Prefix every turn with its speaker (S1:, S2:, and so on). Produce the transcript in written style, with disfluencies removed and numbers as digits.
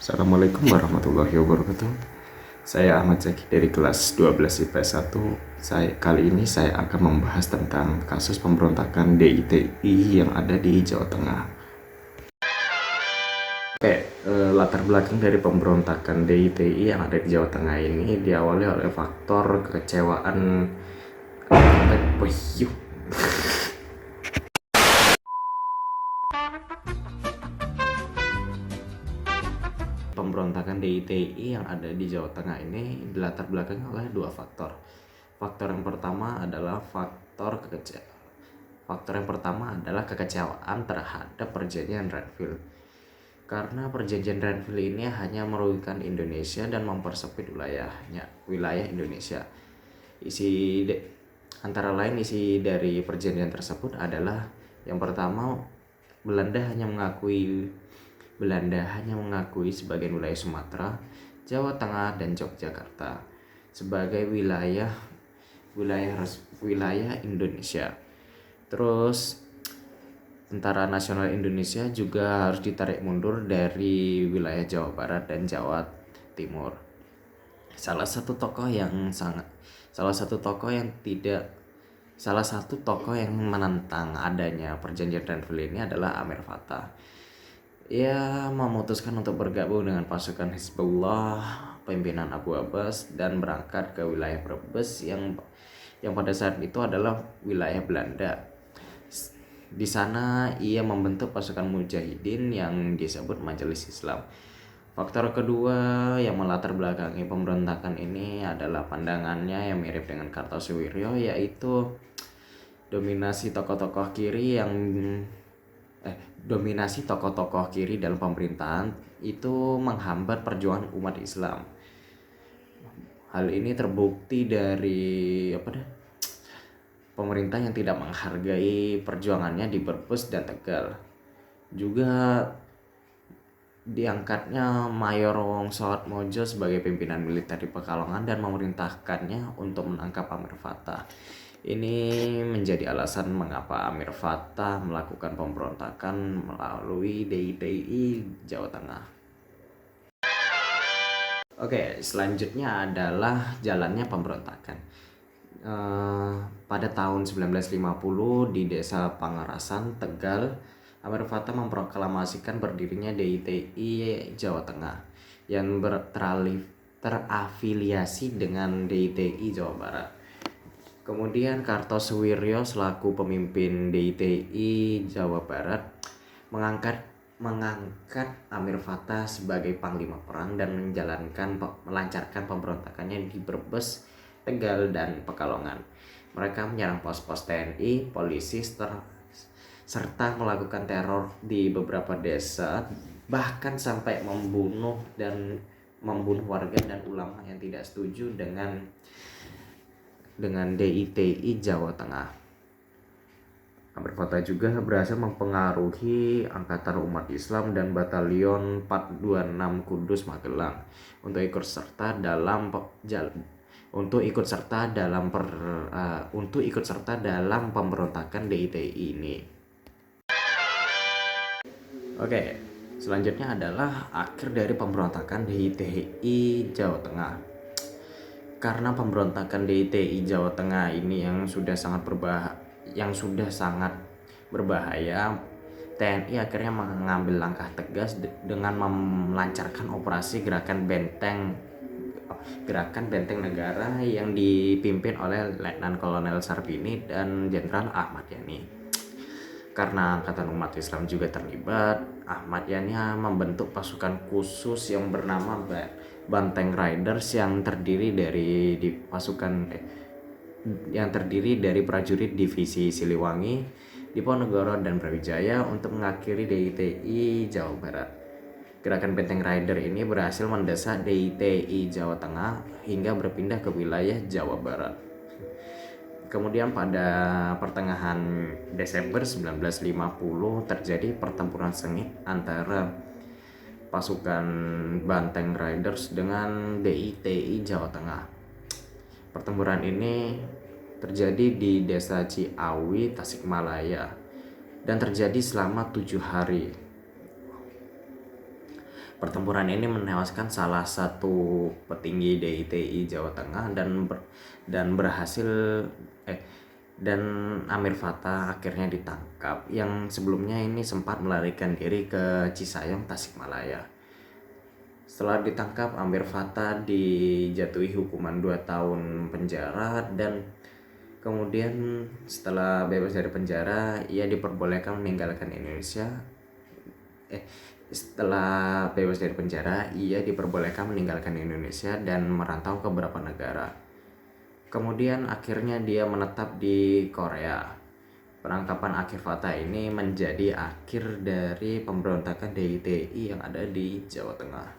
S1: Assalamualaikum warahmatullahi wabarakatuh. Saya Ahmad Zaki dari kelas 12 IPS 1. Kali ini saya akan membahas tentang kasus pemberontakan DITI yang ada di Jawa Tengah. Latar belakang dari pemberontakan DITI yang ada di Jawa Tengah ini diawali oleh faktor kekecewaan Pemberontakan DITI yang ada di Jawa Tengah ini dilatar belakangi oleh dua faktor. Faktor yang pertama adalah kekecewaan terhadap perjanjian Renville. Karena perjanjian Renville ini hanya merugikan Indonesia dan mempersempit wilayah Indonesia. Antara lain isi dari perjanjian tersebut adalah yang pertama, Belanda hanya mengakui sebagian wilayah Sumatera, Jawa Tengah, dan Yogyakarta sebagai wilayah Indonesia. Terus Tentara Nasional Indonesia juga harus ditarik mundur dari wilayah Jawa Barat dan Jawa Timur. Salah satu tokoh yang menentang adanya perjanjian Renville ini adalah Amir Fattah. Ia memutuskan untuk bergabung dengan pasukan Hizbullah pimpinan Abu Abbas dan berangkat ke wilayah Brebes yang pada saat itu adalah wilayah Belanda. Di sana ia membentuk pasukan mujahidin yang disebut Majelis Islam. Faktor kedua yang melatar belakangi pemberontakan ini adalah pandangannya yang mirip dengan Kartosuwiryo, yaitu dominasi tokoh-tokoh kiri dalam pemerintahan itu menghambat perjuangan umat Islam. Hal ini terbukti dari pemerintah yang tidak menghargai perjuangannya di Brebes dan Tegal. Juga diangkatnya Mayor Wongso Atmojo sebagai pimpinan militer di Pekalongan dan memerintahkannya untuk menangkap Amir Fattah. Ini menjadi alasan mengapa Amir Fattah melakukan pemberontakan melalui DITI Jawa Tengah. Selanjutnya adalah jalannya pemberontakan. Pada tahun 1950 di Desa Pangarasan, Tegal, Amir Fattah memproklamasikan berdirinya DITI Jawa Tengah yang terafiliasi dengan DITI Jawa Barat. Kemudian Kartosuwiryo selaku pemimpin DITI Jawa Barat mengangkat Amir Fattah sebagai panglima perang dan melancarkan pemberontakannya di Brebes, Tegal, dan Pekalongan. Mereka menyerang pos-pos TNI, polisi, serta melakukan teror di beberapa desa, bahkan sampai membunuh warga dan ulama yang tidak setuju dengan DITI Jawa Tengah. Amir Fattah juga berhasil mempengaruhi Angkatan Umat Islam dan Batalion 426 Kudus Magelang untuk ikut serta dalam pemberontakan DITI ini. Selanjutnya adalah akhir dari pemberontakan DITI Jawa Tengah. Karena pemberontakan DITI Jawa Tengah ini yang sudah sangat berbahaya, TNI akhirnya mengambil langkah tegas dengan melancarkan operasi Gerakan Benteng Negara yang dipimpin oleh Letnan Kolonel Sarbini dan Jenderal Ahmad Yani. Karena Angkatan Umat Islam juga terlibat, Ahmad Yani membentuk pasukan khusus yang bernama Banteng Riders yang terdiri dari prajurit divisi Siliwangi, Diponegoro, dan Brawijaya untuk mengakhiri DITI Jawa Barat. Gerakan Benteng Rider ini berhasil mendesak DITI Jawa Tengah hingga berpindah ke wilayah Jawa Barat. Kemudian pada pertengahan Desember 1950 terjadi pertempuran sengit antara pasukan Banteng Riders dengan DITI Jawa Tengah. Pertempuran ini terjadi di Desa Ciawi, Tasikmalaya, dan terjadi selama 7 hari. Pertempuran ini menewaskan salah satu petinggi DITI Jawa Tengah dan berhasil dan Amir Fattah akhirnya ditangkap, yang sebelumnya ini sempat melarikan diri ke Cisayong, Tasikmalaya. Setelah ditangkap, Amir Fattah dijatuhi hukuman 2 tahun penjara, dan kemudian setelah bebas dari penjara, ia diperbolehkan meninggalkan Indonesia. Setelah bebas dari penjara, ia diperbolehkan meninggalkan Indonesia dan merantau ke beberapa negara. Kemudian akhirnya dia menetap di Korea. Penangkapan Amir Fattah ini menjadi akhir dari pemberontakan DITI yang ada di Jawa Tengah.